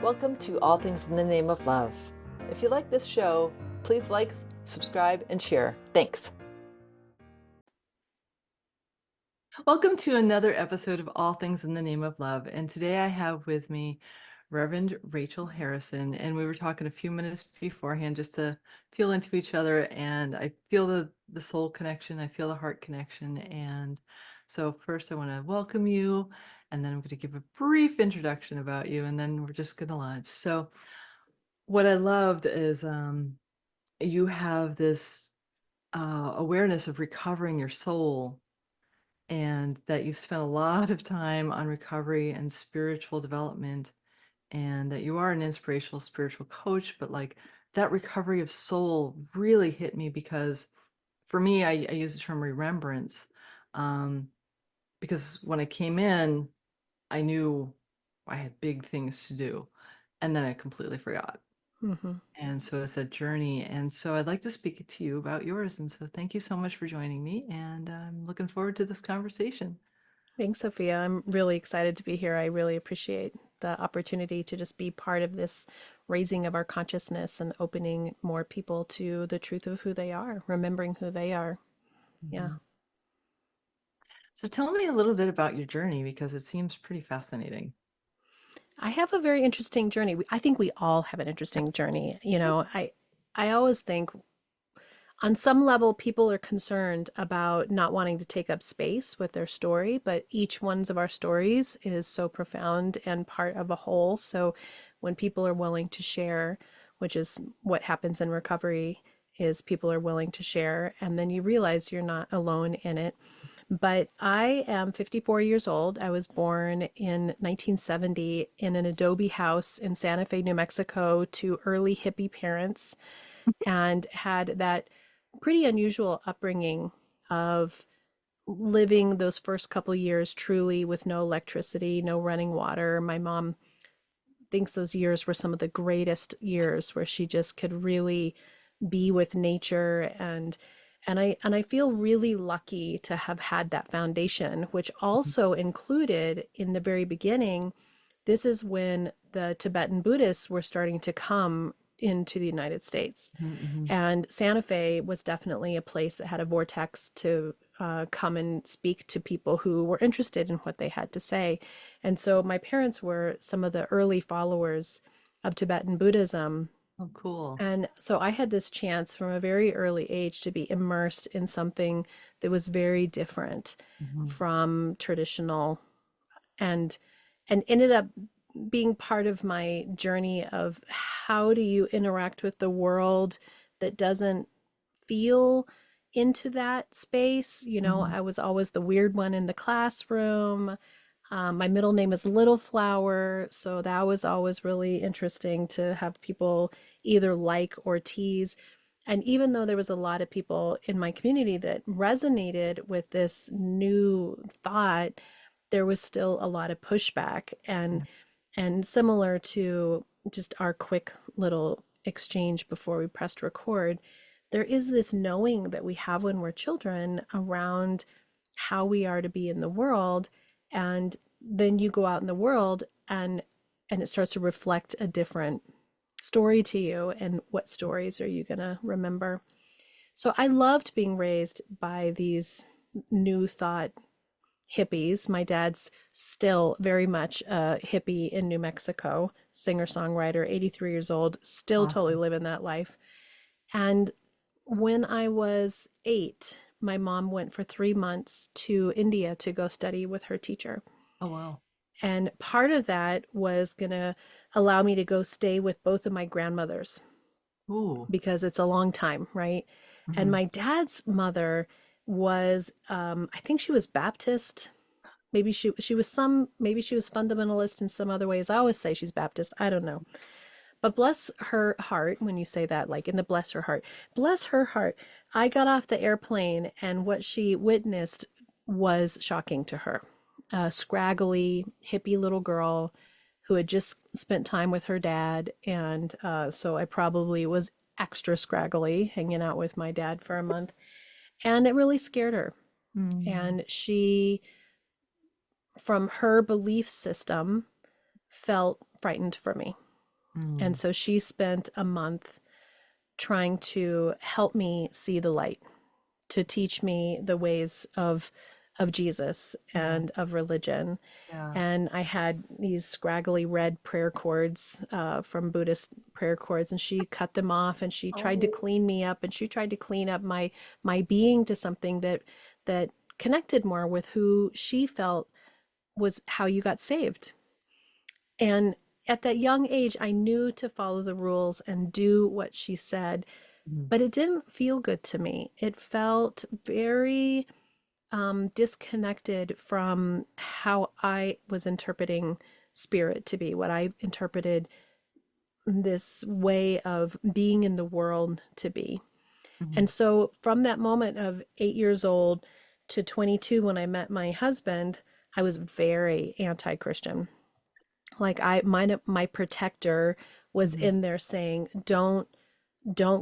Welcome to All Things in the Name of Love. If you like this show, please like, subscribe, and share. Thanks. Welcome to another episode of All Things in the Name of Love. And today I have with me Reverend Rachel Harrison. And we were talking a few minutes beforehand just to feel into each other. And I feel the soul connection. I feel the heart connection. And so first I want to welcome you. And then I'm going to give a brief introduction about you. And then we're just going to launch. So what I loved is you have this awareness of recovering your soul, and that you've spent a lot of time on recovery and spiritual development, and that you are an inspirational spiritual coach. But like that recovery of soul really hit me because for me, I use the term remembrance, um, because when I came in, I knew I had big things to do, and then I completely forgot. hmm And so it's that journey. And so I'd like to speak to you about yours. And so thank you so much for joining me. And I'm looking forward to this conversation. Thanks, Sophia. I'm really excited to be here. I really appreciate the opportunity to just be part of this raising of our consciousness and opening more people to the truth of who they are, remembering who they are. Yeah. Mhm. So tell me a little bit about your journey because it seems pretty fascinating. I have a very interesting journey. I think we all have an interesting journey. I always think on some level, people are concerned about not wanting to take up space with their story, but each one's of our stories is so profound and part of a whole. So when people are willing to share, which is what happens in recovery, is people are willing to share, and then you realize you're not alone in it. But I am 54 years old. I was born in 1970 in an adobe house in Santa Fe, New Mexico, to early hippie parents, and had that pretty unusual upbringing of living those first couple years truly with no electricity, no running water. My mom thinks those years were some of the greatest years where she just could really be with nature, and I feel really lucky to have had that foundation, which also included in the very beginning, this is when the Tibetan Buddhists were starting to come into the United States. Mm-hmm. And Santa Fe was definitely a place that had a vortex to come and speak to people who were interested in what they had to say. And so my parents were some of the early followers of Tibetan Buddhism. Oh, cool. And so I had this chance from a very early age to be immersed in something that was very different Hmm. from traditional, and ended up being part of my journey of how do you interact with the world that doesn't feel into that space. Hmm. I was always the weird one in the classroom. My middle name is Little Flower, so that was always really interesting to have people either like or tease. And even though there was a lot of people in my community that resonated with this new thought, there was still a lot of pushback. And similar to just our quick little exchange before we pressed record, there is this knowing that we have when we're children around how we are to be in the world. And then you go out in the world, and it starts to reflect a different story to you. And what stories are you going to remember? So I loved being raised by these new thought hippies. My dad's still very much a hippie in New Mexico, singer-songwriter, 83 years old, still totally Awesome. living that life. And when I was 8, my mom went for 3 months to India to go study with her teacher. Oh, wow. And part of that was going to allow me to go stay with both of my grandmothers Ooh. because it's a long time, right? And Hmm. my dad's mother was, I think she was Baptist. Maybe she was fundamentalist in some other ways. I always say she's Baptist. I don't know. But bless her heart, when you say that, like in the bless her heart. I got off the airplane, and what she witnessed was shocking to her. A scraggly, hippie little girl who had just spent time with her dad. And so I probably was extra scraggly hanging out with my dad for a month. And it really scared her. Mm-hmm. And she, from her belief system, felt frightened for me. And Mm. so she spent a month trying to help me see the light, to teach me the ways of Jesus Yeah. and of religion. Yeah. And I had these scraggly red prayer cords from Buddhist prayer cords, and she cut them off, and she tried to Oh. clean me up, and she tried to clean up my being to something that connected more with who she felt was how you got saved. And at that young age, I knew to follow the rules and do what she said, Mhm. but it didn't feel good to me. It felt very disconnected from how I was interpreting spirit to be, what I interpreted this way of being in the world to be. And Mhm. so from that moment of 8 years old to 22, when I met my husband, I was very anti-Christian. Like my protector was Mhm. in there saying, don't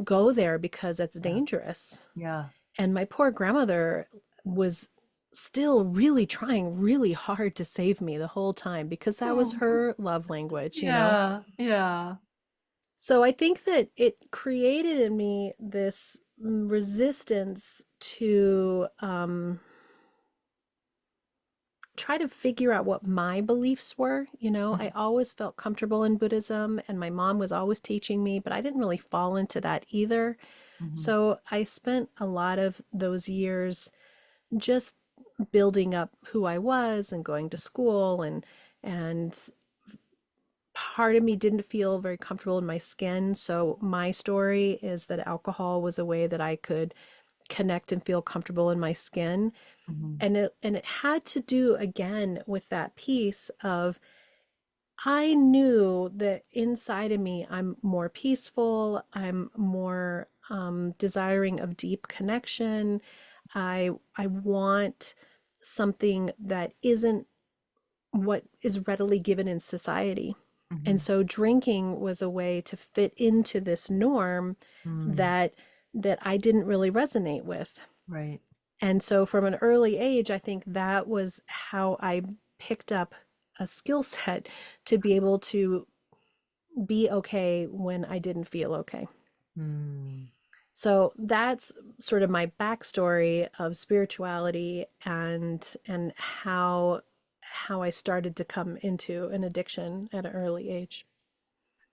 go there because it's Yeah. dangerous. Yeah. And my poor grandmother was still really trying really hard to save me the whole time because that was Oh. her love language, you know? Yeah. Yeah. So I think that it created in me this resistance to try to figure out what my beliefs were. You know, I Mhm. always felt comfortable in Buddhism, and my mom was always teaching me, but I didn't really fall into that either. Mhm. So I spent a lot of those years just building up who I was and going to school and part of me didn't feel very comfortable in my skin. So my story is that alcohol was a way that I could connect and feel comfortable in my skin. Mhm. And it had to do again with that piece of I knew that inside of me I'm more peaceful, I'm more desiring of deep connection. I want something that isn't what is readily given in society. And Mhm. so drinking was a way to fit into this norm Mm. that I didn't really resonate with. Right. And so from an early age, I think that was how I picked up a skill set to be able to be okay when I didn't feel okay. Mm. So that's sort of my backstory of spirituality and how I started to come into an addiction at an early age.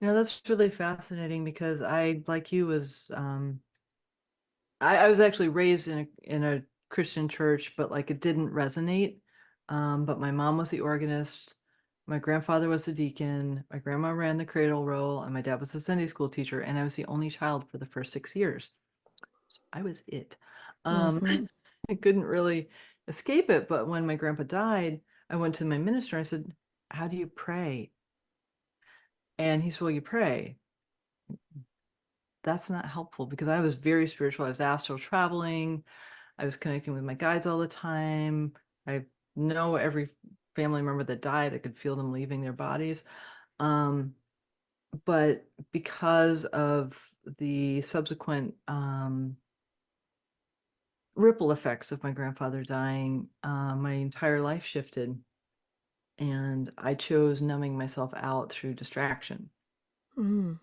That's really fascinating because I, like you, I was actually raised in a Christian church, but like it didn't resonate. But my mom was the organist, my grandfather was the deacon, my grandma ran the cradle roll, and my dad was the Sunday school teacher, and I was the only child for the first 6 years. I was it. Hmm. I couldn't really escape it. But when my grandpa died, I went to my minister and I said, "How do you pray?" And he said, "Well, you pray." That's not helpful because I was very spiritual. I was astral traveling. I was connecting with my guides all the time. I know every family member that died. I could feel them leaving their bodies. Um, but because of the subsequent ripple effects of my grandfather dying, my entire life shifted, and I chose numbing myself out through distraction. Mm.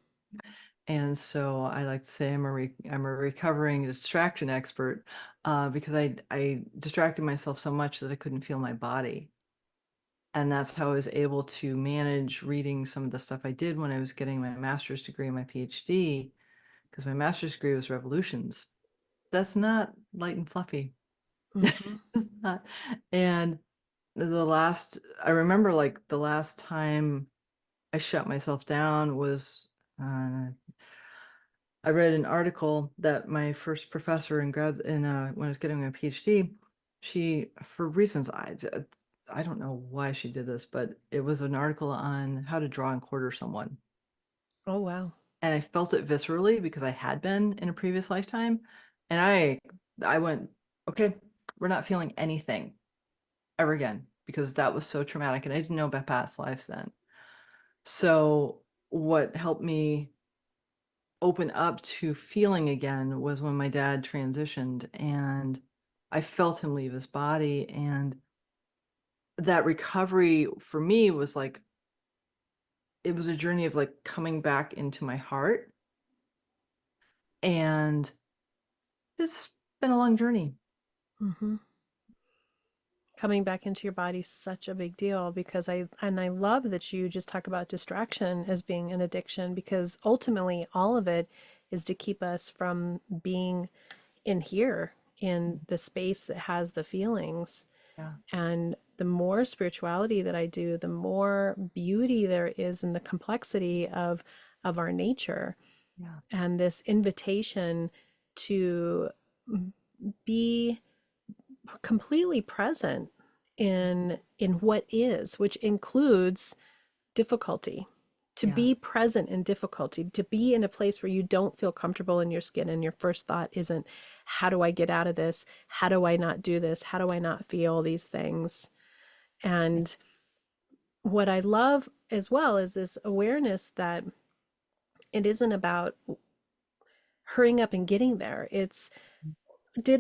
And so I like to say I'm a recovering distraction expert because I distracted myself so much that I couldn't feel my body. And that's how I was able to manage reading some of the stuff I did when I was getting my master's degree and my PhD, because my master's degree was revolutions. That's not light and fluffy. Hmm. It's not. And I remember like the last time I shut myself down was uh, I read an article that my first professor when I was getting my PhD, she, for reasons I don't know why she did this, but it was an article on how to draw and quarter someone. Oh, wow. And I felt it viscerally because I had been in a previous lifetime. And I went, okay, we're not feeling anything ever again because that was so traumatic and I didn't know about past lives then. So what helped me open up to feeling again was when my dad transitioned and I felt him leave his body. And that recovery for me was like it was a journey of like coming back into my heart. And it's been a long journey. Hmm. Coming back into your body is such a big deal because I love that you just talk about distraction as being an addiction because ultimately all of it is to keep us from being in here in the space that has the feelings. Yeah. And the more spirituality that I do, the more beauty there is in the complexity of our nature Yeah. and this invitation to be completely present in what is, which includes difficulty. To Yeah. be present in difficulty, to be in a place where you don't feel comfortable in your skin and your first thought isn't, how do I get out of this? How do I not do this? How do I not feel these things? And what I love as well is this awareness that it isn't about hurrying up and getting there. It's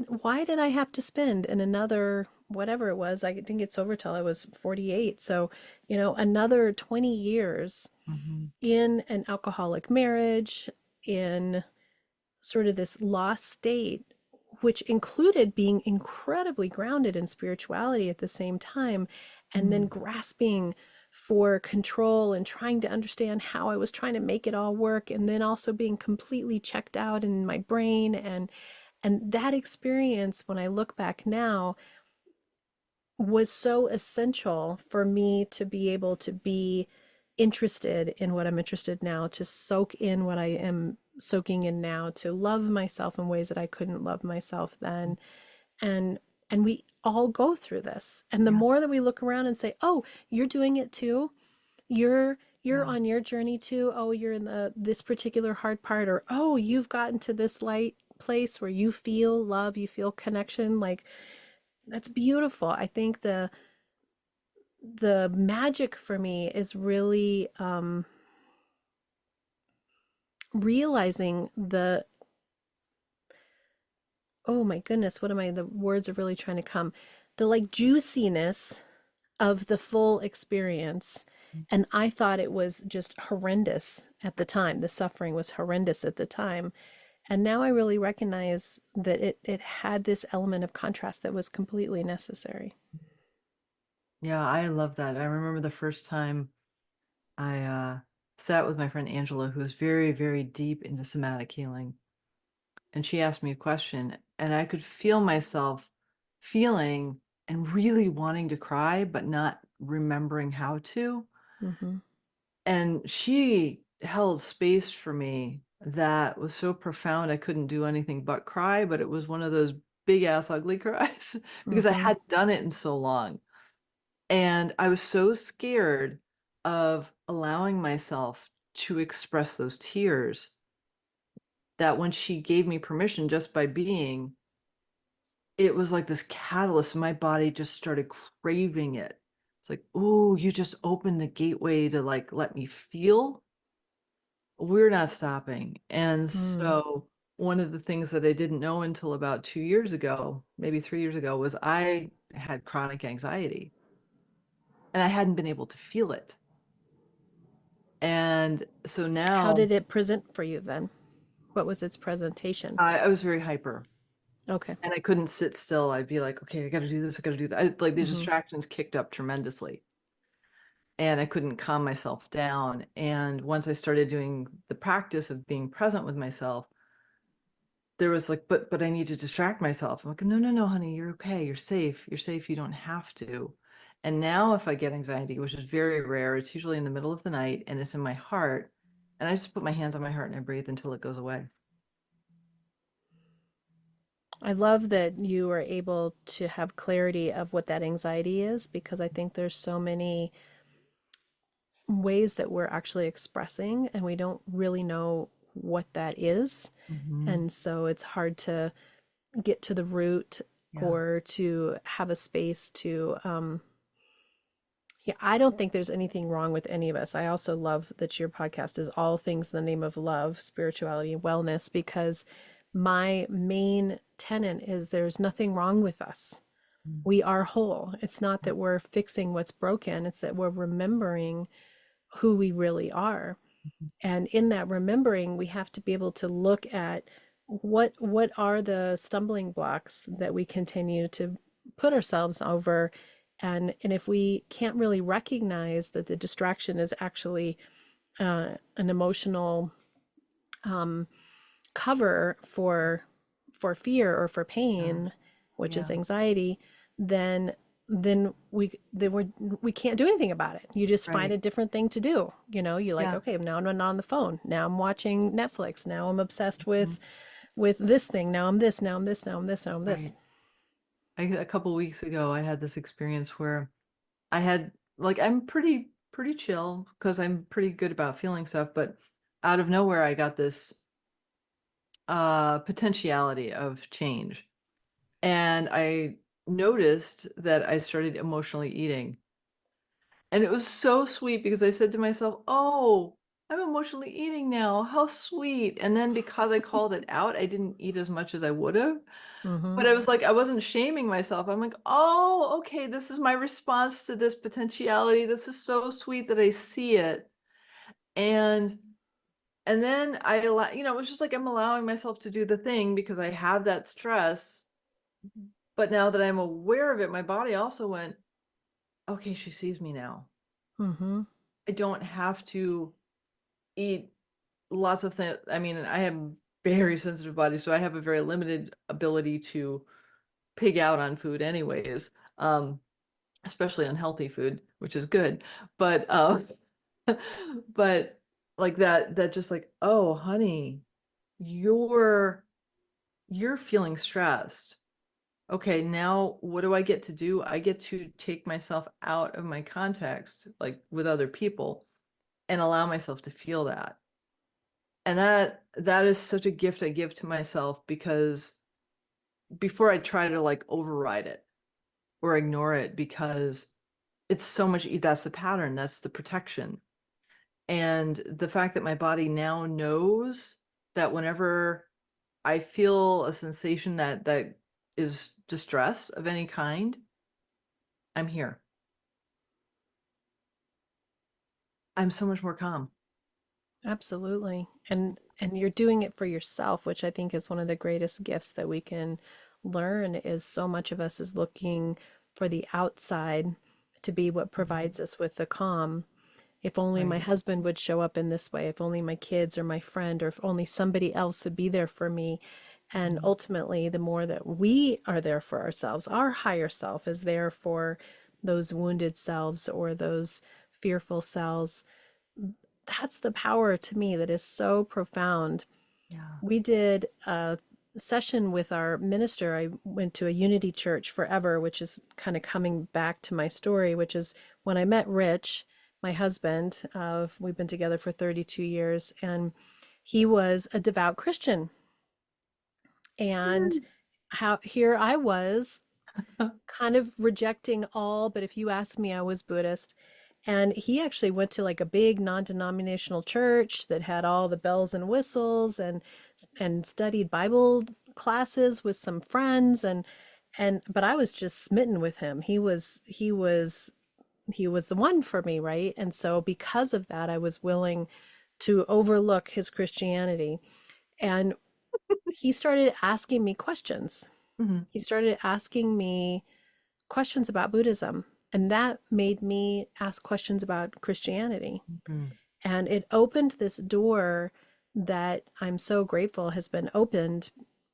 why did I have to spend in another whatever it was? I didn't get sober till I was 48. So, another 20 years Mm-hmm. in an alcoholic marriage, in sort of this lost state, which included being incredibly grounded in spirituality at the same time, and then Mm. grasping for control and trying to understand how I was trying to make it all work, and then also being completely checked out in my brain. And that experience, when I look back now, was so essential for me to be able to be interested in what I'm interested now, to soak in what I am soaking in now, to love myself in ways that I couldn't love myself then. And and we all go through this. And the Yeah. more that we look around and say, "Oh, you're doing it too. You're Yeah. on your journey too. Oh, you're in this particular hard part," or "Oh, you've gotten to this light place where you feel love, you feel connection." Like that's beautiful. I think the magic for me is really realizing the, oh my goodness, what am I, the words are really trying to come, the like juiciness of the full experience. And I thought it was just horrendous at the time. The suffering was horrendous at the time. And now I really recognize that it had this element of contrast that was completely necessary. Yeah, I love that. I remember the first time I sat with my friend Angela, who is very, very deep into somatic healing. And she asked me a question, and I could feel myself feeling and really wanting to cry, but not remembering how to. Hmm. And she held space for me that was so profound I couldn't do anything but cry, but it was one of those big ass ugly cries because I Hmm. hadn't done it in so long. And I was so scared of allowing myself to express those tears that when she gave me permission just by being, it was like this catalyst. My body just started craving it. It's like, oh, you just opened the gateway to like let me feel. We're not stopping. And Mm. so one of the things that I didn't know until about 2 years ago, maybe 3 years ago, was I had chronic anxiety and I hadn't been able to feel it. And so How now did it present for you then? What was its presentation? I was very hyper Okay. and I couldn't sit still. I'd be like, okay, I got to do this. I got to do that. Like the Hmm. distractions kicked up tremendously and I couldn't calm myself down. And once I started doing the practice of being present with myself, there was like, but I need to distract myself. I'm like, no, no, no, honey, you're okay. You're safe. You're safe. You don't have to. And now if I get anxiety, which is very rare, it's usually in the middle of the night and it's in my heart. And I just put my hands on my heart and I breathe until it goes away. I love that you are able to have clarity of what that anxiety is because I think there's so many ways that we're actually expressing and we don't really know what that is. Hmm. And so it's hard to get to the root Yeah. or to have a space to yeah, I don't think there's anything wrong with any of us. I also love that your podcast is all things in the name of love, spirituality, and wellness, because my main tenet is there's nothing wrong with us. Mm. We are whole. It's not that we're fixing what's broken, it's that we're remembering who we really are. And in that remembering, we have to be able to look at what are the stumbling blocks that we continue to put ourselves over. And if we can't really recognize that the distraction is actually an emotional um, cover for fear or for Yeah. pain, which is Yeah. anxiety, then we can't do anything about it. You just find Right. a different thing to do. You like, Yeah. okay, now I'm on the phone. Now I'm watching Netflix. Now I'm obsessed Mhm. with this thing. Now I'm this. Now I'm this. Now I'm this. Now I'm this. Right. A couple weeks ago, I had this experience where I had like I'm pretty chill because I'm pretty good about feeling stuff, but out of nowhere I got this potentiality of change. And I noticed that I started emotionally eating. And it was so sweet because I said to myself, "Oh, I'm emotionally eating now. How sweet." And then because I called it out, I didn't eat as much as I would have. Mm-hmm. But I was like, I wasn't shaming myself. I'm like, "Oh, okay, this is my response to this potentiality. This is so sweet that I see it." And and then I allow, it was just like I'm allowing myself to do the thing because I have that stress. But now that I'm aware of it, my body also went, "Okay, she sees me now. Mm-hmm. I don't have to eat lots of things." I mean, I have very sensitive body, so I have a very limited ability to pig out on food anyways, especially unhealthy food, which is good. But but like that just like, "Oh, honey, you're you're feeling stressed. Okay, now what do I get to do? I get to take myself out of my context, like with other people, and allow myself to feel that." And that is such a gift I give to myself because before I try to like override it or ignore it because it's so much that's the pattern, that's the protection. And the fact that my body now knows that whenever I feel a sensation that is distress of any kind, I'm here. I'm so much more calm. Absolutely. And you're doing it for yourself, which I think is one of the greatest gifts that we can learn is so much of us is looking for the outside to be what Mhm. provides us with the calm. If only my Right. husband would show up in this way, if only my kids or my friend, or if only somebody else would be there for me. And Mhm. ultimately, the more that we are there for ourselves, our higher self is there for those wounded selves or those fearful selves. That's the power to me that is so profound. Yeah. We did a session with our minister. I went to a Unity church forever, which is kind of coming back to my story, which is when I met Rich, my husband. We've been together for 32 years, and he was a devout Christian. And how here I was kind of rejecting all, but if you asked me, I was Buddhist. And he actually went to like a big non-denominational church that had all the bells and whistles and studied Bible classes with some friends and but I was just smitten with him. He was the one for me, right? And so because of that, I was willing to overlook his Christianity. And he started asking me questions. Mhm. He started asking me questions about Buddhism. And that made me ask questions about Christianity. Mhm. And it opened this door that I'm so grateful has been opened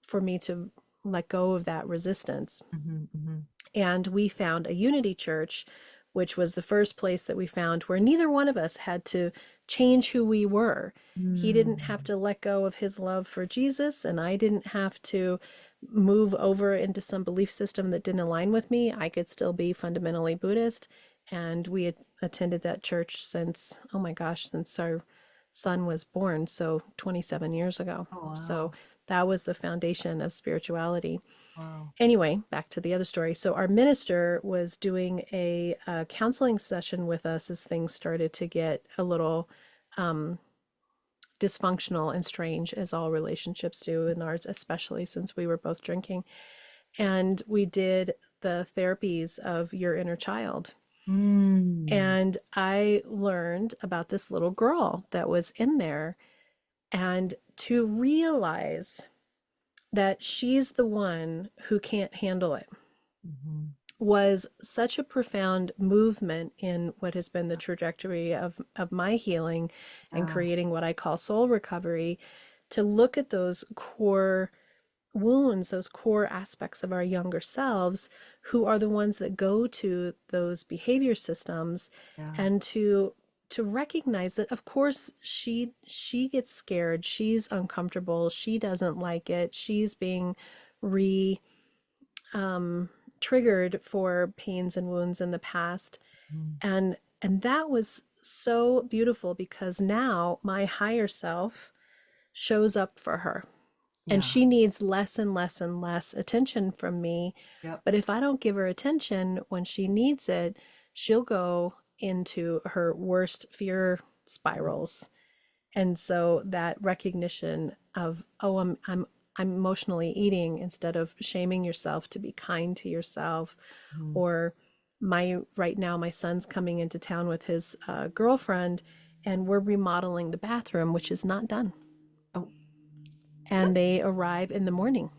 for me to let go of that resistance. Mhm. Mhm. And we found a Unity Church, which was the first place that we found where neither one of us had to change who we were. He didn't have Mm. to let go of his love for Jesus, and I didn't have to move over into some belief system that didn't align with me. I could still be fundamentally Buddhist. And we had attended that church since, oh my gosh, since our son was born, so 27 years ago. Oh, So wow. that was the foundation of spirituality. Wow. Anyway, back to the other story. So our minister was doing a counseling session with us as things started to get a little um, dysfunctional and strange, as all relationships do, and ours especially since we were both drinking. And we did the therapies of your inner child. Mm. And I learned about this little girl that was in there, and to realize that she's the one who can't handle it Mhm. was such a profound movement in what has been the trajectory of my healing and Yeah. creating what I call soul recovery, to look at those core wounds, those core aspects of our younger selves, who are the ones that go to those behavior systems, Yeah. and to recognize that of course she gets scared, she's uncomfortable, she doesn't like it, she's being re um, triggered for pains and wounds in the past. Mm. And that was so beautiful, because now my higher self shows up for her, and Yeah. she needs less and less and less attention from me. Yep. But if I don't give her attention when she needs it, she'll go into her worst fear spirals. And so that recognition of, oh, I'm emotionally eating, instead of shaming yourself, to be kind to yourself. Mm. Or right now my son's coming into town with his girlfriend, and we're remodeling the bathroom, which is not done. Oh. And they arrive in the morning.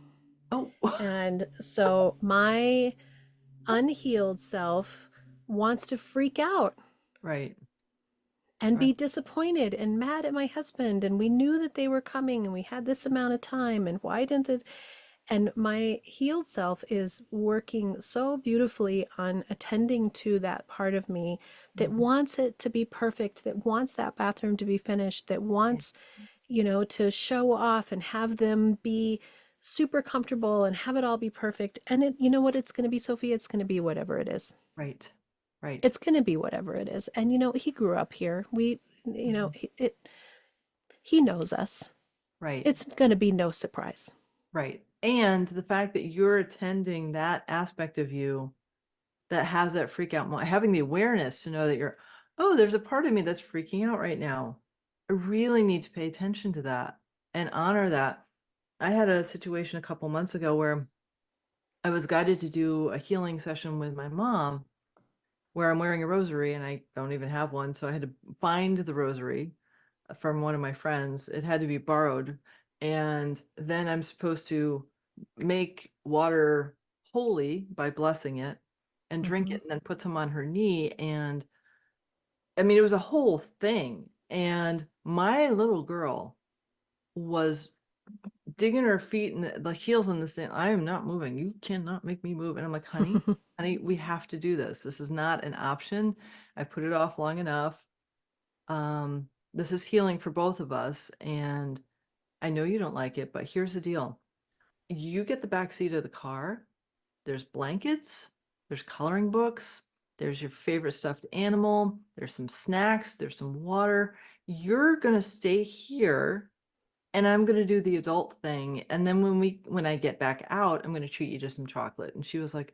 Oh. And so my unhealed self wants to freak out Right. and Right. be disappointed and mad at my husband, and we knew that they were coming and we had this amount of time, and why didn't it? And my healed self is working so beautifully on attending to that part of me that Mhm. wants it to be perfect, that wants that bathroom to be finished, that Right. wants, to show off and have them be super comfortable and have it all be perfect. And you know what it's going to be, Sophie? It's going to be whatever it is. Right. Right. It's going to be whatever it is. And he grew up here. Mhm. He knows us. Right. It's going to be no surprise. Right. And the fact that you're attending that aspect of you that has that freak out moment, having the awareness to know that oh, there's a part of me that's freaking out right now. I really need to pay attention to that and honor that. I had a situation a couple months ago where I was guided to do a healing session with my mom where I'm wearing a rosary and I don't even have one. So I had to find the rosary from one of my friends. It had to be borrowed. And then I'm supposed to make water holy by blessing it and drink Hmm. it and then put some on her knee. And I mean, it was a whole thing. And my little girl was digging her feet and the heels in the sand. I am not moving. You cannot make me move. And I'm like, honey, we have to do this. This is not an option. I put it off long enough. This is healing for both of us. And I know you don't like it, but here's the deal. You get the back seat of the car. There's blankets, there's coloring books, there's your favorite stuffed animal, there's some snacks, there's some water. You're going to stay here and I'm going to do the adult thing. And then when I get back out, I'm going to treat you to some chocolate. And she was like,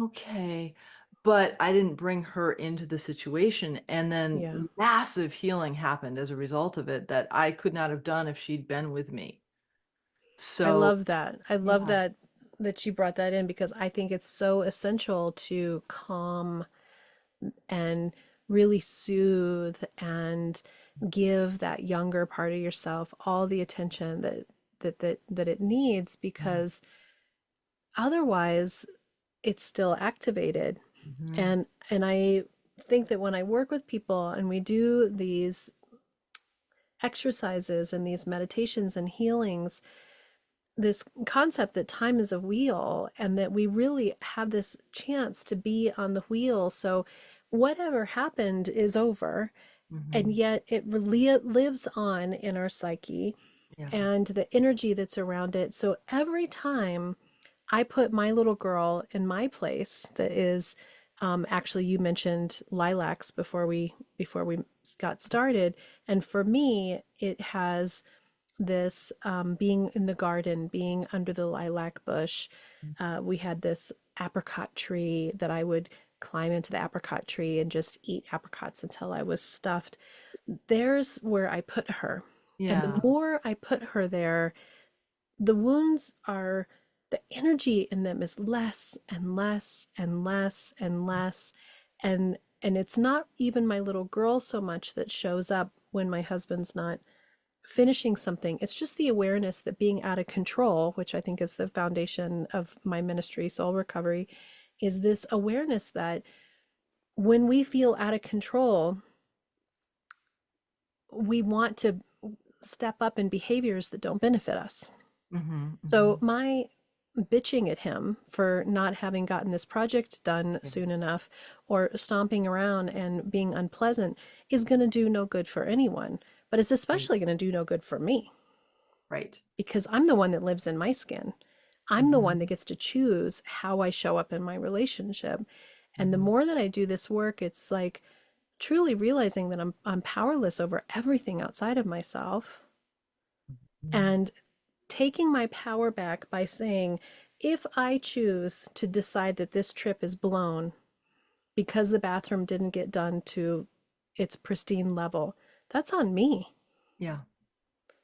okay. But I didn't bring her into the situation. And then Yeah. massive healing happened as a result of it that I could not have done if she'd been with me. I So, love that. I love yeah. that you brought that in, because I think it's so essential to calm and really soothe and give that younger part of yourself all the attention that it needs, Yeah. because otherwise it's still activated. Mhm. And I think that when I work with people and we do these exercises and these meditations and healings, this concept that time is a wheel, and that we really have this chance to be on the wheel. So whatever happened is over, and Mhm. yet it really lives on in our psyche Yeah. and the energy that's around it. So every time I put my little girl in my place, that is, actually, you mentioned lilacs before we got started, and for me it has this, being in the garden, being under the lilac bush. We had this apricot tree that I would climb into the apricot tree and just eat apricots until I was stuffed. There's where I put her. And the Yeah. more I put her there, the wounds are the energy in them is less and less and less and less. And it's not even my little girl so much that shows up when my husband's not finishing something. It's just the awareness that being out of control, which I think is the foundation of my ministry, soul recovery, is this awareness that when we feel out of control, we want to step up in behaviors that don't benefit us. Mm-hmm, So mm-hmm. my bitching at him for not having gotten this project done Yeah, soon enough or stomping around and being unpleasant is going to do no good for anyone, but it's especially right, going to do no good for me right. because I'm the one that lives in my skin. I'm the one that Mm-hmm, gets to choose how I show up in my relationship. And the mm-hmm, more that I do this work, it's like truly realizing that I'm powerless over everything outside of myself mm-hmm. and taking my power back by saying, if I choose to decide that this trip is blown because the bathroom didn't get done to its pristine level, that's on me. Yeah,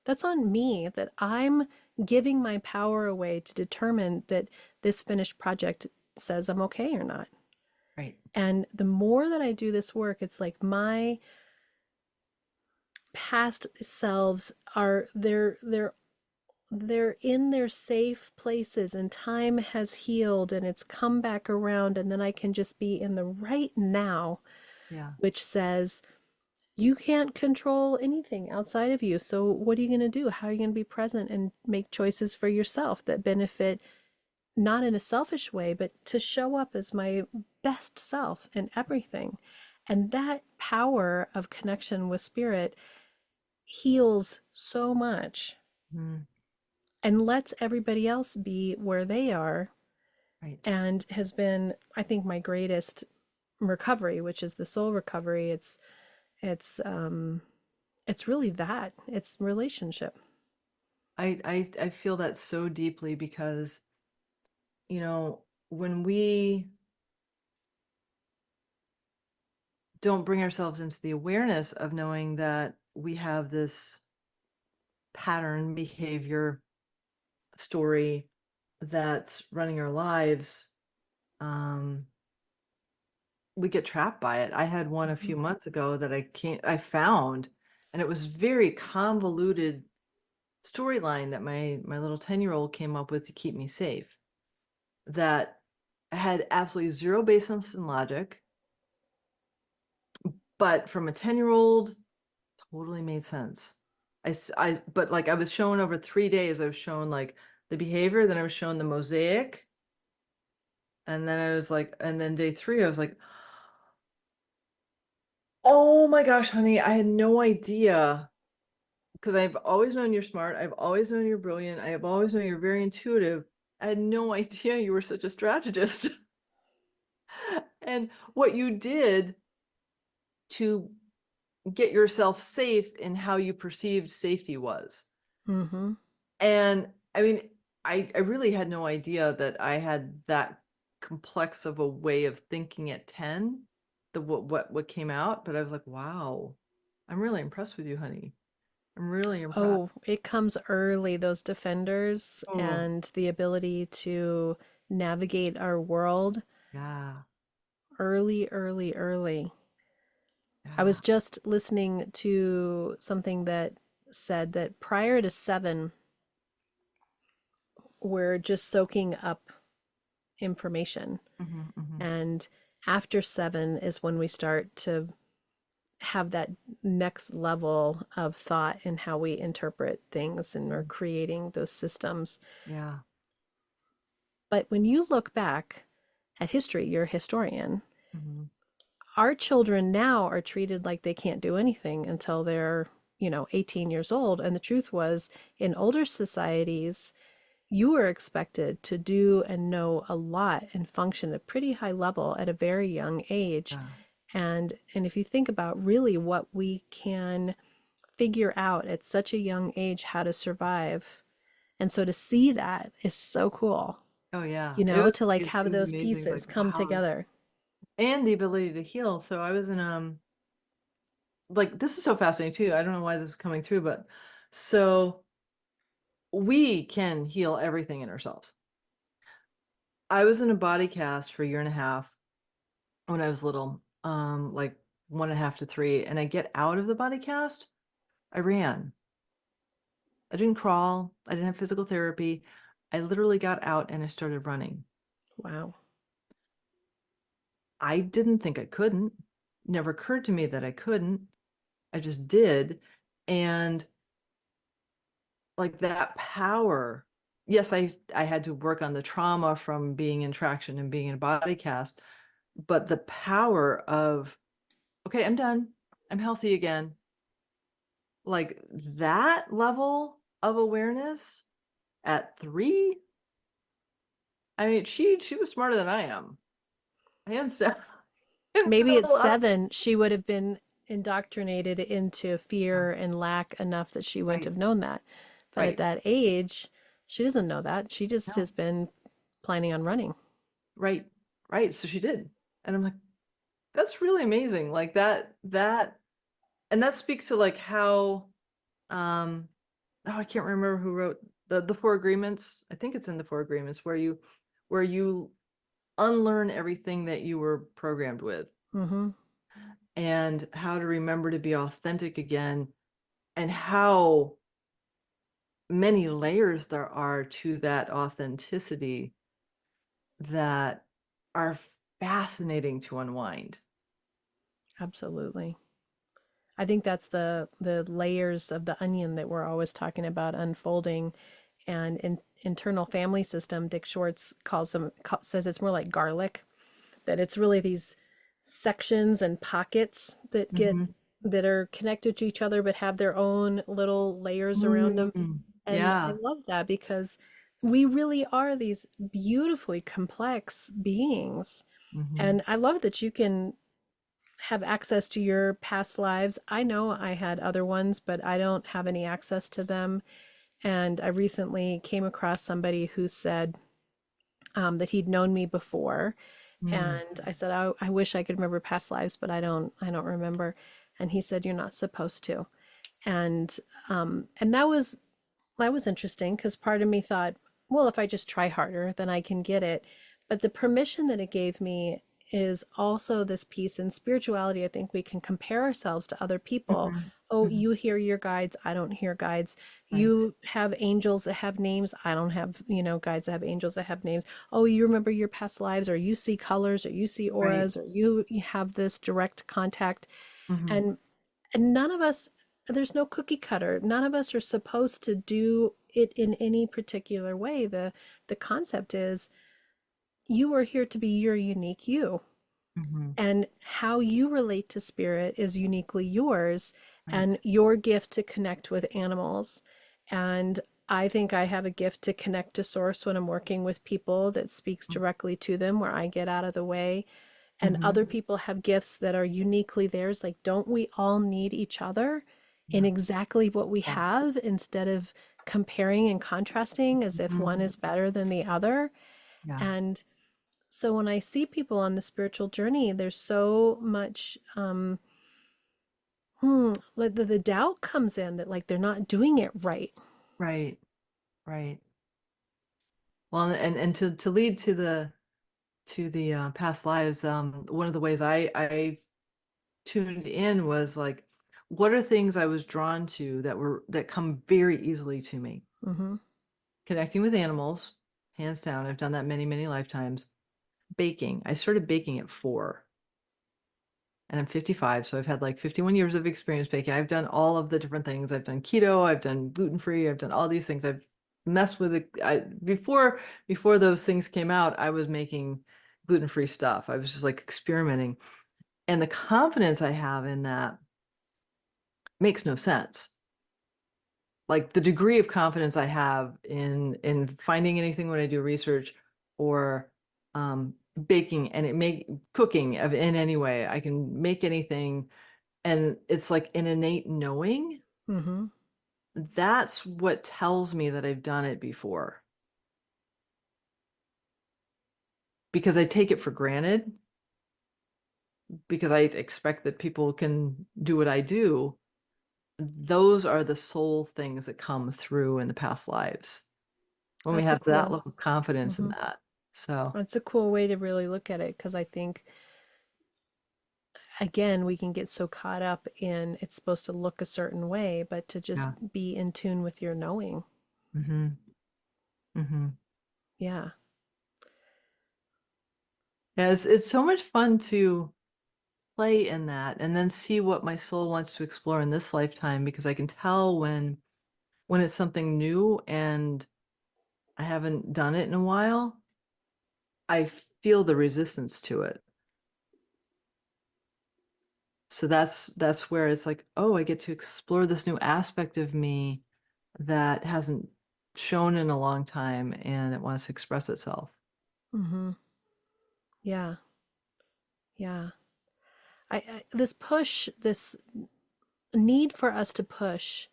That's on me that I'm giving my power away to determine that this finished project says I'm okay or not. right. And the more that I do this work, it's like my past selves are they're in their safe places and time has healed and it's come back around and then I can just be in the right now, Yeah. which says you can't control anything outside of you. So what are you going to do? How are you going to be present and make choices for yourself that benefit not in a selfish way, but to show up as my best self in everything? And that power of connection with spirit heals so much Mm, and lets everybody else be where they are right. and has been, I think, my greatest recovery, which is the soul recovery. It's it's really that. It's relationship. I feel that so deeply because, when we don't bring ourselves into the awareness of knowing that we have this pattern behavior story that's running our lives, um, we get trapped by it. I had one a Mhm. few months ago that I found, and it was very convoluted storyline that my little 10-year-old came up with to keep me safe, that had absolutely zero basis in logic, but from a 10-year-old, totally made sense. But like I was shown over 3 days, I was shown like the behavior, then I was shown the mosaic, and then I was like, and then day three, I was like, oh my gosh, honey, I had no idea. Because I've always known you're smart. I've always known you're brilliant. I have always known you're very intuitive. I had no idea you were such a strategist. And what you did to get yourself safe in how you perceived safety was. Mhm. And I mean, I really had no idea that I had that complex of a way of thinking at 10, what came out, but I was like, wow, I'm really impressed with you, honey. I'm really impressed. Oh, it comes early, those defenders Oh, and the ability to navigate our world yeah, early, early, early. I yeah. was just listening to something that said that prior to 7, we're just soaking up information. Hmm, hmm. And after 7 is when we start to have that next level of thought in how we interpret things and are creating those systems. Yeah. But when you look back at history, you're a historian. Hmm. Our children now are treated like they can't do anything until they're, 18 years old. And the truth was, in older societies, you were expected to do and know a lot and function at a pretty high level at a very young age. Yeah. And if you think about really what we can figure out at such a young age how to survive, and so to see that is so cool, Oh yeah. to like It have was those amazing. pieces Like, come wow. together. And the ability to heal. So I was in like this is so fascinating too. I don't know why this is coming through, but so we can heal everything in ourselves. I was in a body cast for a year and a half when I was little, like 1.5 to 3, and I get out of the body cast. I ran. I didn't crawl. I didn't have physical therapy. I literally got out and I started running. Wow. I didn't think I couldn't. Never occurred to me that I couldn't. I just did. And like that power, yes, I had to work on the trauma from being in traction and being in a body cast, but the power of, okay, I'm done. I'm healthy again. Like that level of awareness at 3, I mean, she was smarter than I am. Hands down. Maybe at Until 7, she would have been indoctrinated into fear and lack enough that she wouldn't right, have known that. But at right. that age, she doesn't know that. She just has No, been planning on running. right, right. So she did. And I'm like, that's really amazing. Like and that speaks to like how, um, oh, I can't remember who wrote the Four Agreements. I think it's in the Four Agreements where you unlearn everything that you were programmed with Mm-hmm. and how to remember to be authentic again and how many layers there are to that authenticity that are fascinating to unwind. Absolutely. I think that's the layers of the onion that we're always talking about unfolding, and in internal family system, Dick Schwartz says it's more like garlic, that it's really these sections and pockets Hmm. that are connected to each other but have their own little layers around them. And I Yeah. love that because we really are these beautifully complex beings. Hmm. And I love that you can have access to your past lives. I know I had other ones, but I don't have any access to them. And I recently came across somebody who said that he'd known me before, Mm. and I said, I wish I could remember past lives, but I don't remember. And he said, you're not supposed to. And that was interesting because part of me thought, well, if I just try harder, then I can get it. But the permission that it gave me is also this piece in spirituality. I think we can compare ourselves to other people. Hmm. Oh, Hmm. you hear your guides, I don't hear guides. Right. You have angels that have names, I don't have, guides that have angels that have names. Oh, you remember your past lives, or you see colors, or you see Right. auras, or you have this direct contact. Hmm. And none of us, there's no cookie cutter. None of us are supposed to do it in any particular way. The concept is you are here to be your unique you. Hmm. And how you relate to spirit is uniquely yours, and Right. your gift to connect with animals. And I think I have a gift to connect to source when I'm working with people that speaks directly to them, where I get out of the way. And Hmm. other people have gifts that are uniquely theirs. Like, don't we all need each other in Yeah. exactly what we Yeah. have, instead of comparing and contrasting as if one Hmm. is better than the other? Yeah. And so when I see people on the spiritual journey, there's so much like the doubt comes in that like they're not doing it right. Right. Right. Well, and to lead to the past lives, one of the ways I tuned in was like, what are things I was drawn to that come very easily to me? Hmm. Connecting with animals, hands down. I've done that many, many lifetimes. Baking. I started baking at 4, and I'm 55, so I've had like 51 years of experience baking. I've done all of the different things. I've done keto, I've done gluten-free, I've done all these things. I've messed with it. Before those things came out, I was making gluten-free stuff. I was just like experimenting. And the confidence I have in that makes no sense. Like the degree of confidence I have in finding anything when I do research or baking and it make cooking of in any way. I can make anything, and it's like an innate knowing. Hmm. That's what tells me that I've done it before because I take it for granted because I expect that people can do what I do. Those are the soul things that come through in the past lives when we That's a have that cool. level of confidence in Hmm. that. So, That's a cool way to really look at it because I think, again, we can get so caught up in it's supposed to look a certain way, but to just yeah. be in tune with your knowing. Hmm. Hmm. Yeah. Yeah, it's so much fun to play in that and then see what my soul wants to explore in this lifetime because I can tell when it's something new and I haven't done it in a while, I feel the resistance to it. So that's where it's like, oh, I get to explore this new aspect of me that hasn't shown in a long time and it wants to express itself. Mm-hmm. Yeah. Yeah. This push, this need for us to push.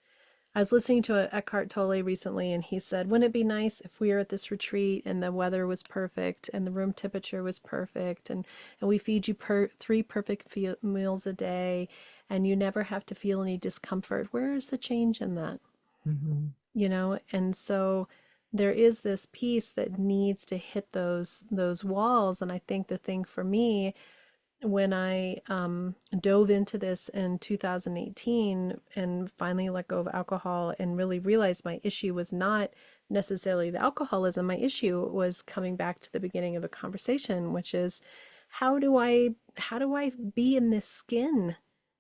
I was listening to a Eckhart Tolle recently, and he said, "Wouldn't it be nice if we were at this retreat and the weather was perfect and the room temperature was perfect, and we feed you three perfect meals a day, and you never have to feel any discomfort? Where is the change in that?" Hmm. You know, and so there is this piece that needs to hit those walls, and I think the thing for me when I dove into this in 2018 and finally let go of alcohol and really realized my issue was not necessarily the alcoholism. My issue was coming back to the beginning of the conversation, which is how do I be in this skin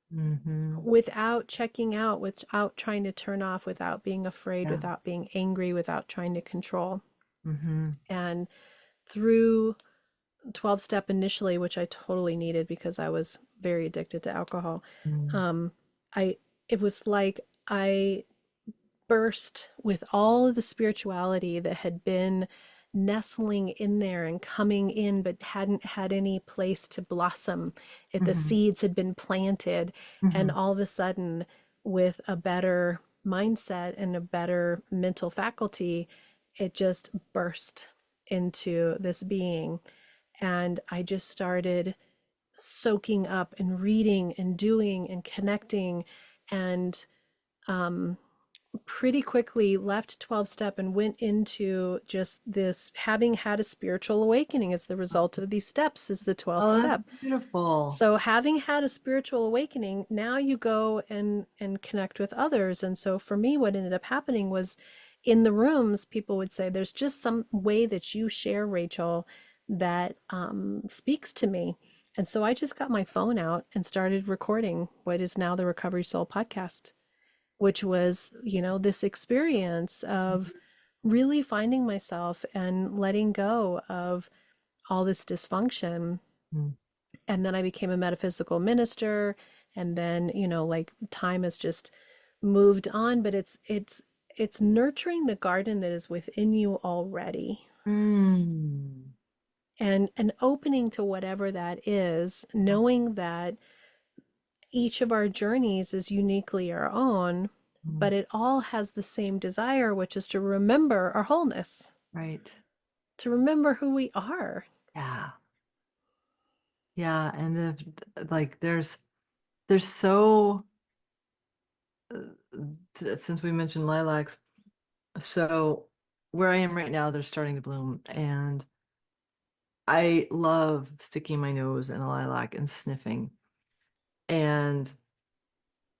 Hmm. without checking out, without trying to turn off, without being afraid, Yeah. without being angry, without trying to control. Hmm. And through 12 step initially, which I totally needed because I was very addicted to alcohol. Mm. Um, I it was like I burst with all of the spirituality that had been nestling in there and coming in but hadn't had any place to blossom. The Hmm. seeds had been planted, and Hmm. all of a sudden, with a better mindset and a better mental faculty, it just burst into this being. And I just started soaking up and reading and doing and connecting, and um, pretty quickly left 12 step and went into just this having had a spiritual awakening as the result of these steps is the 12th Oh, that's step. beautiful. So having had a spiritual awakening, now you go and connect with others. And so for me, what ended up happening was in the rooms, people would say, "There's just some way that you share, Rachel, that speaks to me." And so I just got my phone out and started recording what is now the Recovery Soul podcast, which was, this experience of really finding myself and letting go of all this dysfunction. Mhm. And then I became a metaphysical minister, and then, like time has just moved on, but it's nurturing the garden that is within you already, Mm. and opening to whatever that is, knowing that each of our journeys is uniquely our own, Mm. but it all has the same desire, which is to remember our wholeness, Right. to remember who we are. Yeah. Yeah. And like there's so since we mentioned lilacs, so where I am right now, they're starting to bloom, and I love sticking my nose in a lilac and sniffing. And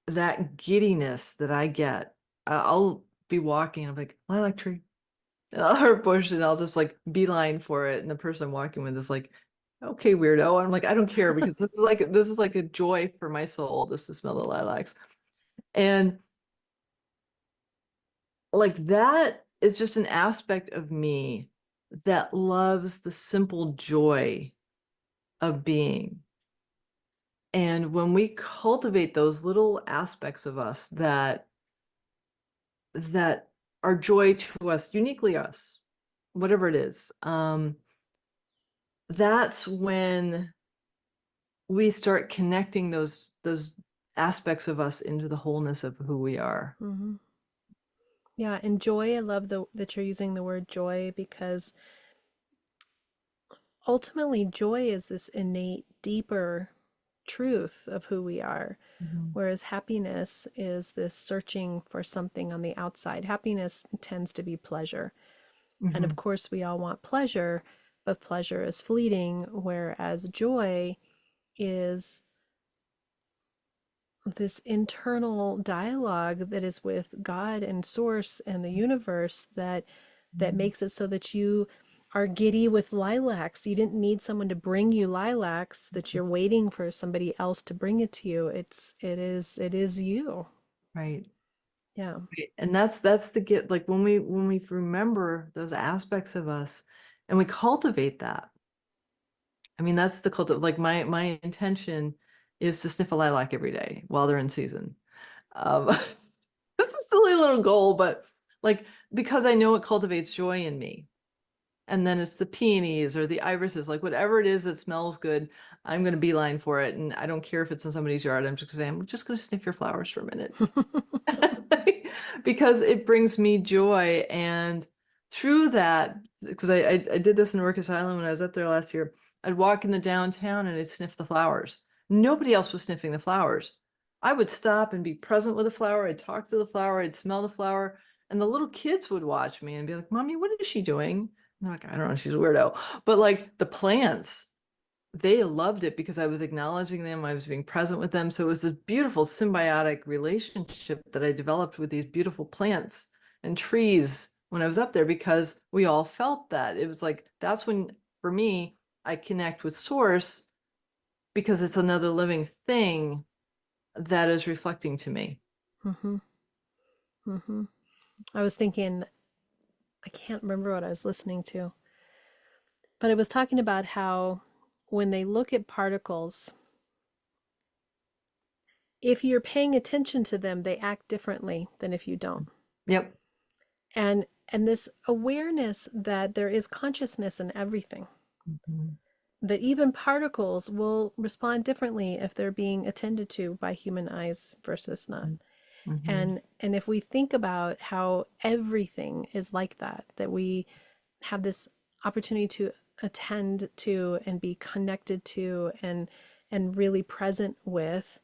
that giddiness that I get, I'll be walking, I'm like, lilac tree, and I'll hurt bush, and I'll just like beeline for it. And the person I'm walking with is like, okay, weirdo. And I'm like, I don't care because this is like a joy for my soul, just to smell the lilacs. And like that is just an aspect of me that loves the simple joy of being. And when we cultivate those little aspects of us that are joy to us, uniquely us, whatever it is, that's when we start connecting those aspects of us into the wholeness of who we are. Hmm. Yeah, and joy, I love that you're using the word joy because ultimately joy is this innate, deeper truth of who we are. Mhm. Whereas happiness is this searching for something on the outside. Happiness tends to be pleasure. And of Mhm. course, we all want pleasure, but pleasure is fleeting, whereas joy is this internal dialogue that is with God and source and the universe that Mhm. makes it so that you are giddy with lilacs. You didn't need someone to bring you lilacs, that you're waiting for somebody else to bring it to you. It is you. Right. Yeah. Right. And that's the get, like when we remember those aspects of us and we cultivate that. I mean, that's the like my intention is to sniff a lilac every day while they're in season. That's a silly little goal, but like because I know it cultivates joy in me. And then it's the peonies or the irises, like whatever it is that smells good, I'm going to beeline for it. And I don't care if it's in somebody's yard. I'm just going to say, I'm just going to sniff your flowers for a minute. Because it brings me joy. And through that, because I did this in Orcas Island when I was up there last year, I'd walk in the downtown and I'd sniff the flowers. Nobody else was sniffing the flowers. I would stop and be present with the flower. I'd talk to the flower. I'd smell the flower. And the little kids would watch me and be like, Mommy, what is she doing? And they're like, I don't know, she's a weirdo. But like the plants, they loved it because I was acknowledging them, I was being present with them. So it was this beautiful symbiotic relationship that I developed with these beautiful plants and trees when I was up there because we all felt that. It was like that's when, for me, I connect with source because it's another living thing that is reflecting to me. hmm hmm I was thinking, I can't remember what I was listening to, but it was talking about how when they look at particles, if you're paying attention to them, they act differently than if you don't. Yep. And this awareness that there is consciousness in everything, Mhm. that even particles will respond differently if they're being attended to by human eyes versus not. Mhm. And if we think about how everything is like that, that we have this opportunity to attend to and be connected to and really present with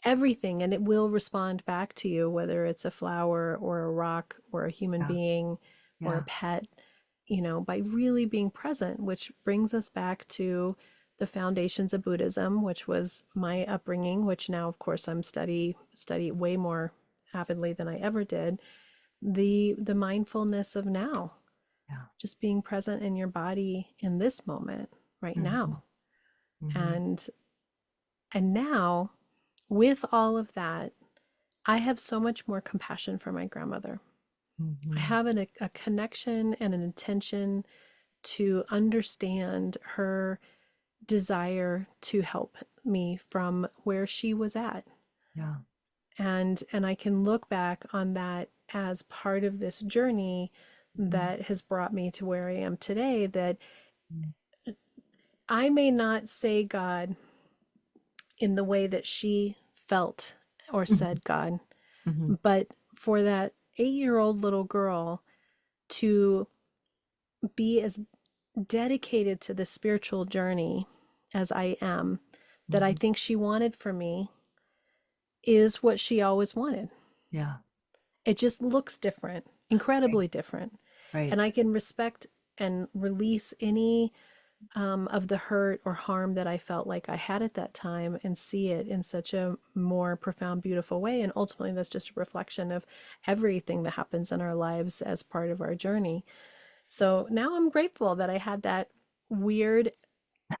everything, and it will respond back to you, whether it's a flower or a rock or a human Yeah. being or a Yeah. pet, by really being present, which brings us back to the foundations of Buddhism, which was my upbringing, which now of course I'm study way more avidly than I ever did. The mindfulness of now, Yeah. just being present in your body in this moment right Mhm. now. Mhm. And now, with all of that, I have so much more compassion for my grandmother. I Mhm. have a connection and an intention to understand her desire to help me from where she was at. Yeah. And I can look back on that as part of this journey Mhm. that has brought me to where I am today, that Mhm. I may not say God in the way that she felt or Mhm. said God, Mhm. but for that 8-year-old little girl to be as dedicated to the spiritual journey as I am, that I Mhm. think she wanted for me, is what she always wanted. Yeah. It just looks different, Right. incredibly different. And I Right. can respect and release any of the hurt or harm that I felt like I had at that time and see it in such a more profound, beautiful way. And ultimately, that's just a reflection of everything that happens in our lives as part of our journey. So now I'm grateful that I had that weird,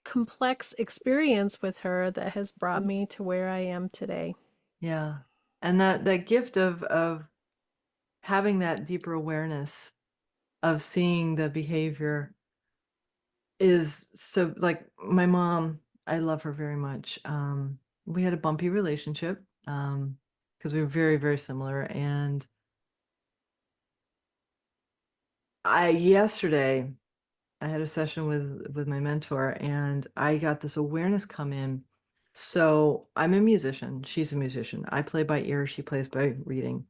complex experience with her that has brought me to where I am today. Yeah. And that gift of having that deeper awareness of seeing the behavior is so like my mom, I love her very much. We had a bumpy relationship because we were very, very similar. And I yesterday I had a session with my mentor and I got this awareness come in. So I'm a musician. She's a musician. I play by ear. She plays by reading.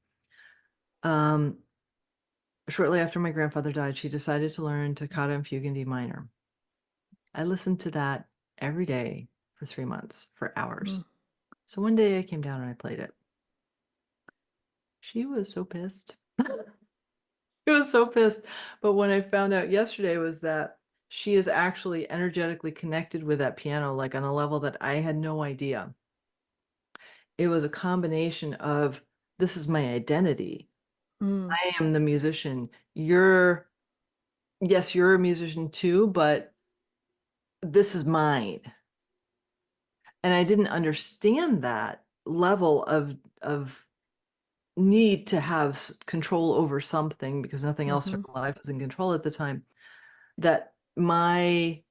Um, Shortly after my grandfather died, she decided to learn Toccata and Fugue in D minor. I listened to that every day for 3 months, for Mm. hours. So one day I came down and I played it. She was so pissed. She was so pissed. But when I found out yesterday was that she is actually energetically connected with that piano, like on a level that I had no idea. It was a combination of this is my identity. Mm, I am the musician. You're, yes, you're a musician too, but this is mine. And I didn't understand that level of need to have control over something because nothing else in mm-hmm, her life was in control at the time. That my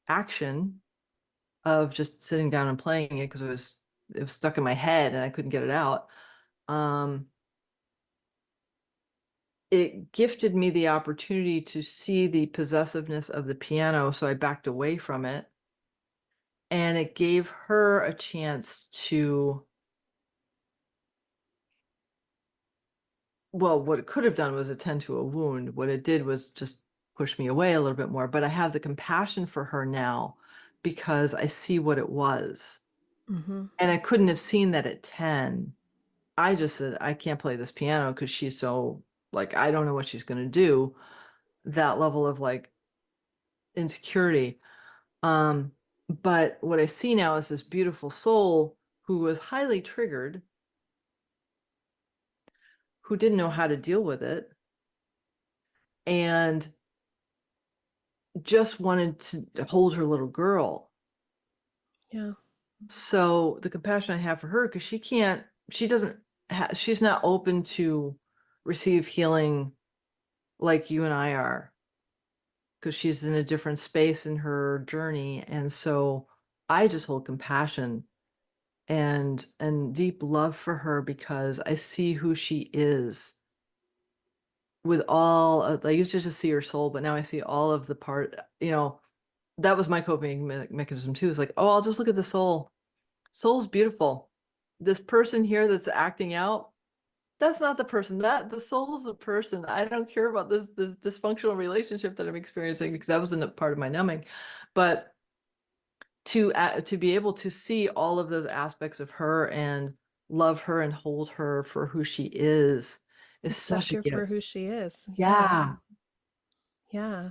action of just sitting down and playing it because it was stuck in my head and I couldn't get it out. Um, it gifted me the opportunity to see the possessiveness of the piano, so I backed away from it, and it gave her a chance to, well, what it could have done was attend to a wound. What it did was just push me away a little bit more, but I have the compassion for her now because I see what it was. mm-hmm. And I couldn't have seen that at 10. I just said, I can't play this piano because she's so, like, I don't know what she's going to do. That level of like insecurity. Um, but what I see now is this beautiful soul who was highly triggered, who didn't know how to deal with it, and just wanted to hold her little girl. Yeah. So the compassion I have for her, because she doesn't, she's not open to receive healing like you and I are, because she's in a different space in her journey. And so I just hold compassion and deep love for her because I see who she is with all I used to just see her soul, but now I see all of the part, that was my coping mechanism too. It's like, oh, I'll just look at the soul. Soul's beautiful. This person here that's acting out, that's not the person. That the soul's a person. I don't care about this dysfunctional relationship that I'm experiencing because that wasn't a part of my numbing. But to be able to see all of those aspects of her and love her and hold her for who she is such Accept a her for gift. who she is. Yeah. Yeah. Yeah.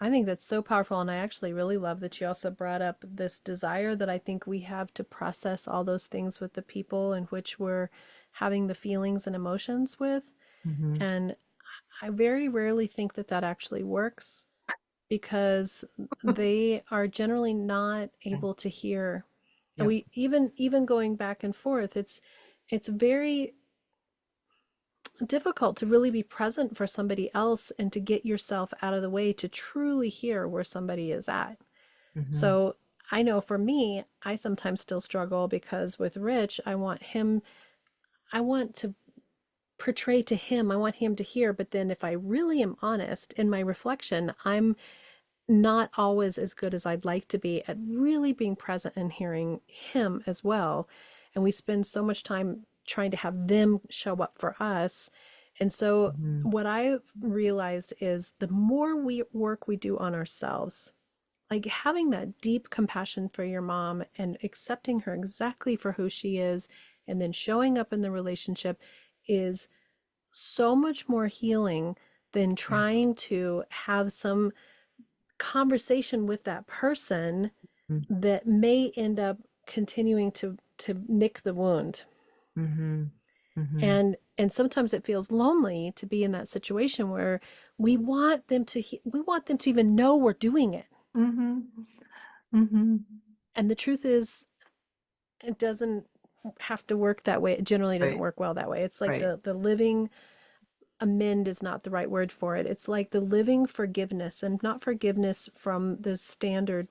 I think that's so powerful. And I actually really love that you also brought up this desire that I think we have to process all those things with the people in which we're having the feelings and emotions with. Hmm. And I very rarely think that that actually works because they are generally not able to hear. And Yep. we even going back and forth, it's very difficult to really be present for somebody else and to get yourself out of the way to truly hear where somebody is at. Hmm. So I know for me, I sometimes still struggle because with Rich, I want to portray to him, I want him to hear. But then if I really am honest in my reflection, I'm not always as good as I'd like to be at really being present and hearing him as well. And we spend so much time trying to have them show up for us. And so, Hmm. what I've realized is the more work we do on ourselves, like having that deep compassion for your mom and accepting her exactly for who she is, and then showing up in the relationship is so much more healing than Yeah. trying to have some conversation with that person that may end up continuing to nick the wound. Mm-hmm. Hmm. And sometimes it feels lonely to be in that situation where we want them to even know we're doing it. Hmm. Hmm. And the truth is it doesn't have to work that way. It generally doesn't Right. work well that way. It's like Right. the living amend is not the right word for it. It's like the living forgiveness, and not forgiveness from the standard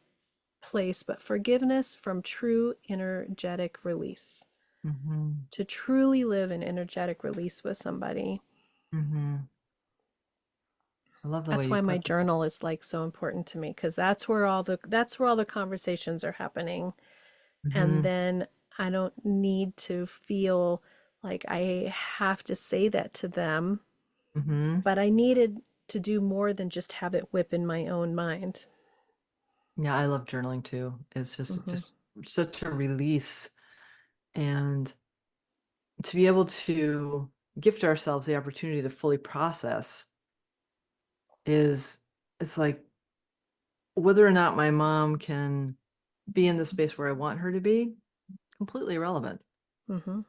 place, but forgiveness from true energetic release. Hmm. To truly live in energetic release with somebody. Hmm. I love the way That's you why my put that. journal is like so important to me, because that's where all the conversations are happening. And Hmm. then I don't need to feel like I have to say that to them, Hmm. but I needed to do more than just have it whip in my own mind. Yeah, I love journaling too. It's Hmm. just such a release, and to be able to gift ourselves the opportunity to fully process is it's like whether or not my mom can be in the space where I want her to be, completely irrelevant, Mm-hmm.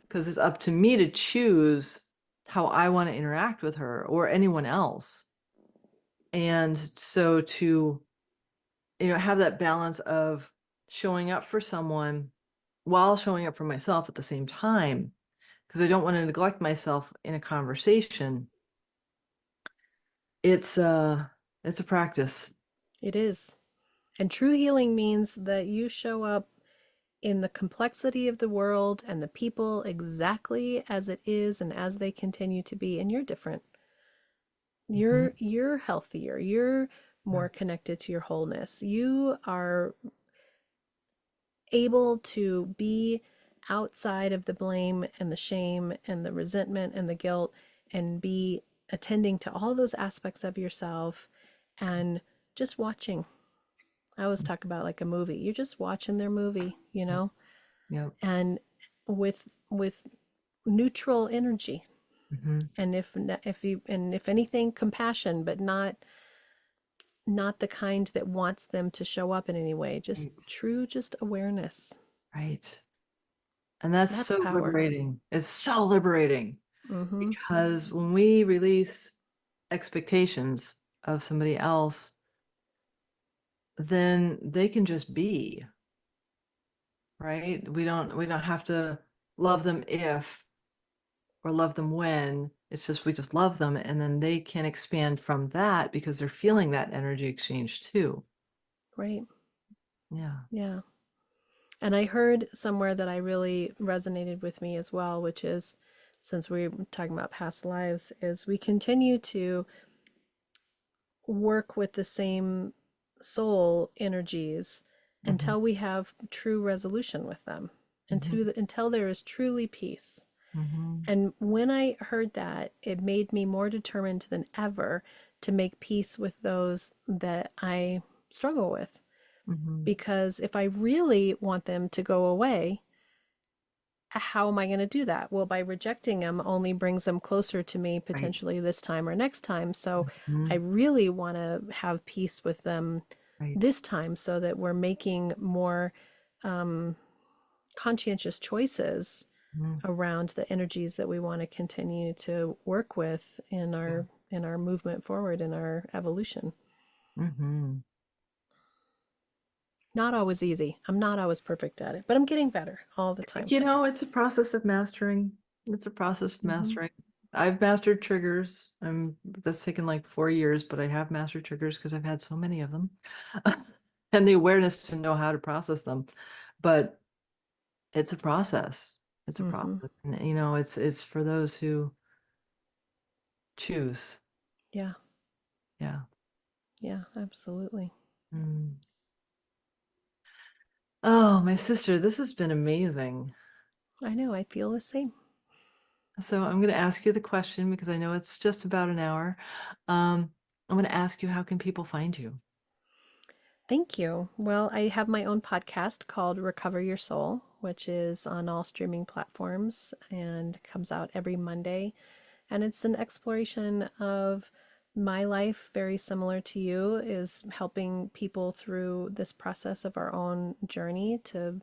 because it's up to me to choose how I want to interact with her or anyone else. And so to, have that balance of showing up for someone while showing up for myself at the same time, because I don't want to neglect myself in a conversation. It's it's a practice. It is. And true healing means that you show up in the complexity of the world and the people exactly as it is and as they continue to be, and you're different. Mhm. You're healthier. You're Yeah. more connected to your wholeness. You are able to be outside of the blame and the shame and the resentment and the guilt and be attending to all those aspects of yourself and just watching. I always talk about like a movie. You're just watching their movie, Yep. Yep. and with neutral energy. Mhm. And if anything, compassion, but not the kind that wants them to show up in any way. Just Right. true, just awareness. Right. And that's That's so power. liberating. It's so liberating Mm-hmm. because when we release expectations of somebody else, then they can just be, right? We don't have to love them if or love them when. It's just we just love them and then they can expand from that because they're feeling that energy exchange too. Right. Yeah. Yeah. And I heard somewhere that I really resonated with me as well, which is, since we're talking about past lives, is we continue to work with the same soul energies Mm-hmm. until we have true resolution with them, Mm-hmm. until there is truly peace. Mm-hmm. And when I heard that, it made me more determined than ever to make peace with those that I struggle with. Mm-hmm. Because if I really want them to go away, how am I going to do that? Well, by rejecting them only brings them closer to me Right. potentially this time or next time. So I Mm-hmm. really want to have peace with them Right. this time so that we're making more um, conscientious choices Mm-hmm. around the energies that we want to continue to work with Yeah. in our movement forward in our evolution. Mm-hmm. Not always easy. I'm not always perfect at it, but I'm getting better all the time. It's a process of mastering. It's a process of Hmm. mastering. I've mastered triggers. That's taken like 4 years, but I have mastered triggers because I've had so many of them. And the awareness to know how to process them. But it's a process. It's a Hmm. process. And it's for those who choose. Yeah, Yeah. yeah, absolutely. Mm. Oh, my sister, this has been amazing. I know, I feel the same. So I'm going to ask you the question because I know it's just about an hour. I'm going to ask you, how can people find you? Thank you. Well, I have my own podcast called Recover Your Soul, which is on all streaming platforms and comes out every Monday. And it's an exploration of my life, very similar to you, is helping people through this process of our own journey to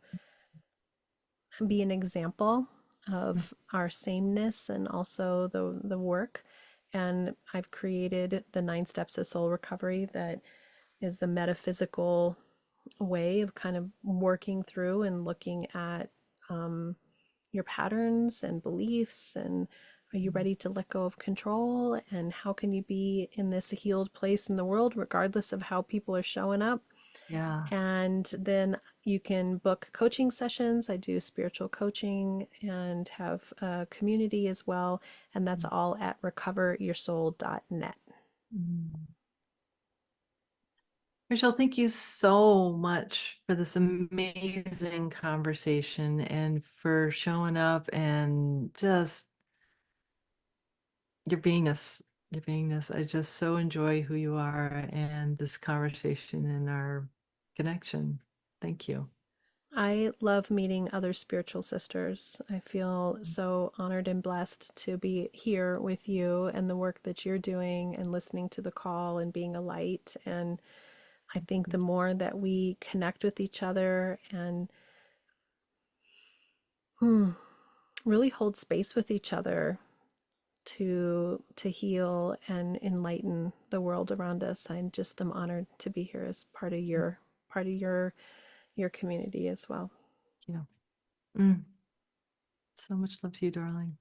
be an example of our sameness and also the work. And I've created the 9 steps of soul recovery that is the metaphysical way of kind of working through and looking at your patterns and beliefs, and are you ready to let go of control, and how can you be in this healed place in the world regardless of how people are showing up. Yeah. And then you can book coaching sessions. I do spiritual coaching and have a community as well, and that's all at recoveryoursoul.net. Mm. Rachel, thank you so much for this amazing conversation and for showing up and just your beingness, your beingness. I just so enjoy who you are and this conversation and our connection. Thank you. I love meeting other spiritual sisters. I feel so honored and blessed to be here with you and the work that you're doing and listening to the call and being a light. And I think the more that we connect with each other and really hold space with each other to heal and enlighten the world around us, I just am honored to be here as part of your community as well. Yeah. Mm. So much love to you, darling.